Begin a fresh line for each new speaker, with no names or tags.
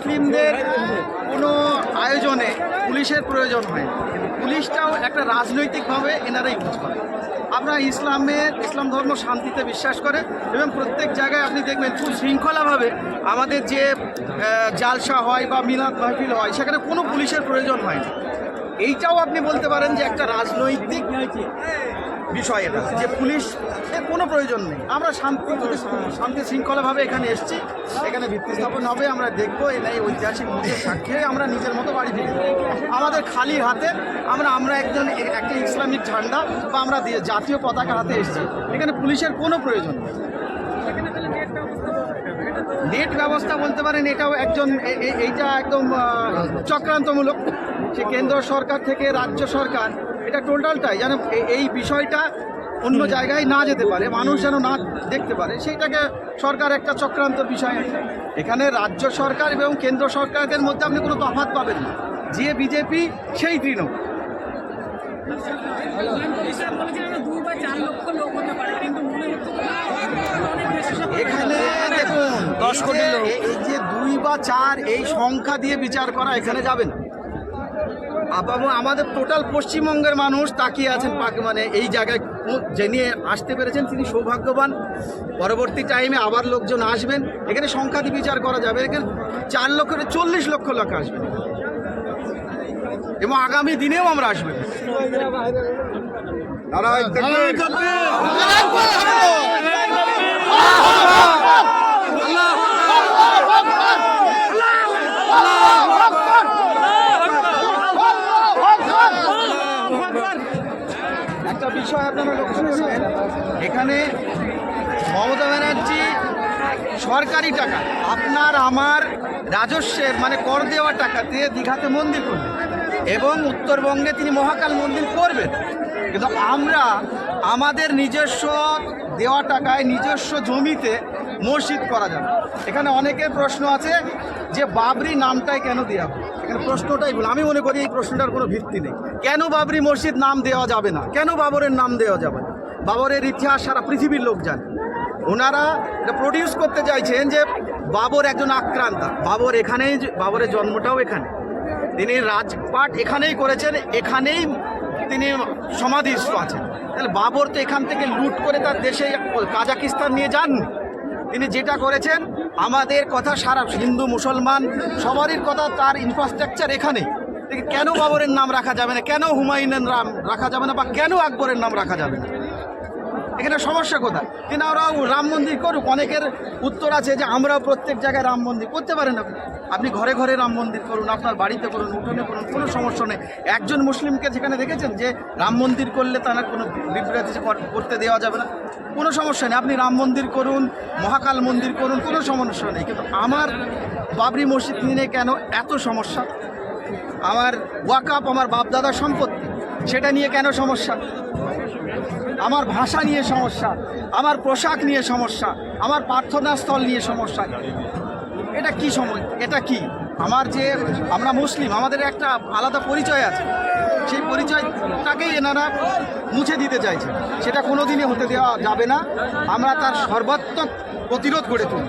মুসলিমদের কোনো আয়োজনে পুলিশের প্রয়োজন হয়, পুলিশটাও একটা রাজনৈতিকভাবে এনারা ইউজ করে। আমরা ইসলাম ধর্ম শান্তিতে বিশ্বাস করে এবং প্রত্যেক জায়গায় আপনি দেখবেন খুব শৃঙ্খলাভাবে আমাদের যে জালসা হয় বা মিলাদ মাহফিল হয় সেখানে কোনো পুলিশের প্রয়োজন হয় না। এইটাও আপনি বলতে পারেন যে একটা রাজনৈতিক বিষয়, এটা যে পুলিশের কোনো প্রয়োজন নেই। আমরা শান্তি শৃঙ্খলাভাবে এখানে এসেছি, এখানে ভিত্তি স্থাপন হবে, আমরা দেখবো এই ঐতিহাসিক মুহূর্তের সাক্ষী হয়ে আমরা নিজের মতো বাড়ি ফিরে আমাদের খালি হাতে আমরা একটা ইসলামিক ঝান্ডা বা আমরা জাতীয় পতাকা হাতে এসেছি, এখানে পুলিশের কোনো প্রয়োজন নেই। নেট ব্যবস্থা বলতে পারেন এটাও এইটা একদম চক্রান্তমূলক, সে কেন্দ্র সরকার থেকে রাজ্য সরকার এটা টোটালটাই যেন এই বিষয়টা অন্য জায়গায় না যেতে পারে, মানুষ যেন না দেখতে পারে, সেইটাকে সরকার একটা চক্রান্ত বিষয়। এখানে রাজ্য সরকার এবং কেন্দ্র সরকারের মধ্যে আপনি কোনো তফাৎ পাবেন না, যে বিজেপি সেই তৃণমূল। এখানে দেখুন 10 কোটি লোক, এই যে 2 বা 4 এই সংখ্যা দিয়ে বিচার করা এখানে যাবেন। আমাদের টোটাল পশ্চিমবঙ্গের মানুষ তাকিয়ে আছেন, মানে এই জায়গায় যিনি আসতে পেরেছেন তিনি সৌভাগ্যবান। পরবর্তী টাইমে আবার লোকজন আসবেন, এখানে সংখ্যা দিয়ে বিচার করা যাবে। এখানে 4 লক্ষ 40 লক্ষ লোক আসবেন এবং আগামী দিনেও আমরা আসবেন। একটা বিষয় আপনারা লক্ষ্য করবেন, এখানে মমতা ব্যানার্জি সরকারি টাকা আপনার আমার রাজস্বের মানে কর দেওয়া টাকা দিয়ে দীঘাতে মন্দির করবেন এবং উত্তরবঙ্গে তিনি মহাকাল মন্দির করবেন, কিন্তু আমরা আমাদের নিজস্ব দেওয়া টাকায় নিজস্ব জমিতে মসজিদ করা যাবে। এখানে অনেকের প্রশ্ন আছে যে বাবরি নামটাই কেন দেওয়া হবে, এখানে প্রশ্নটাই ভুল। আমি মনে করি এই প্রশ্নটার কোনো ভিত্তি নেই। কেন বাবরি মসজিদ নাম দেওয়া যাবে না, কেন বাবরের নাম দেওয়া যাবে না? বাবরের ইতিহাস সারা পৃথিবীর লোক জানে। ওনারা এটা প্রডিউস করতে চাইছেন যে বাবর একজন আক্রান্ত। বাবরের জন্মটাও এখানে, তিনি রাজপাট এখানেই করেছেন, এখানেই তিনি সমাধিস্থ আছেন। তাহলে বাবর তো এখান থেকে লুট করে তার দেশে কাজাকিস্তান নিয়ে যান। তিনি যেটা করেছেন আমাদের কথা সারা হিন্দু মুসলমান সবারই কথা, তার ইনফ্রাস্ট্রাকচার এখানে। কেন বাবরের নাম রাখা যাবে না, কেন হুমায়ুনের নাম রাখা যাবে না, বা কেন আকবরের নাম রাখা যাবে না? এখানে সমস্যা কোথায়? কিন্তু ওরাও রাম মন্দির করুক। অনেকের উত্তর আছে যে আমরাও প্রত্যেক জায়গায় রাম মন্দির করতে পারেন। আপনি ঘরে ঘরে রাম মন্দির করুন, আপনার বাড়িতে করুন, উঠোনে করুন, কোনো সমস্যা নেই। একজন মুসলিমকে যেখানে দেখেছেন যে রাম মন্দির করলে তার কোনো বিভ্রান্তি করতে দেওয়া যাবে না, কোনো সমস্যা নেই। আপনি রাম মন্দির করুন, মহাকাল মন্দির করুন, কোনো সমস্যা নেই। কিন্তু আমার বাবরি মসজিদ নিয়ে কেন এত সমস্যা? আমার ওয়াকাফ, আমার বাপদাদার সম্পত্তি, সেটা নিয়ে কেন সমস্যা? আমার ভাষা নিয়ে সমস্যা, আমার পোশাক নিয়ে সমস্যা, আমার প্রার্থনাস্থল নিয়ে সমস্যা। এটা কি এটা কি? আমরা মুসলিম, আমাদের একটা আলাদা পরিচয় আছে, সেই পরিচয়টাকেই এনারা মুছে দিতে চাইছে। সেটা কোনো দিনই হতে দেওয়া যাবে না। আমরা তার সর্বাত্মক প্রতিরোধ গড়ে তুলব।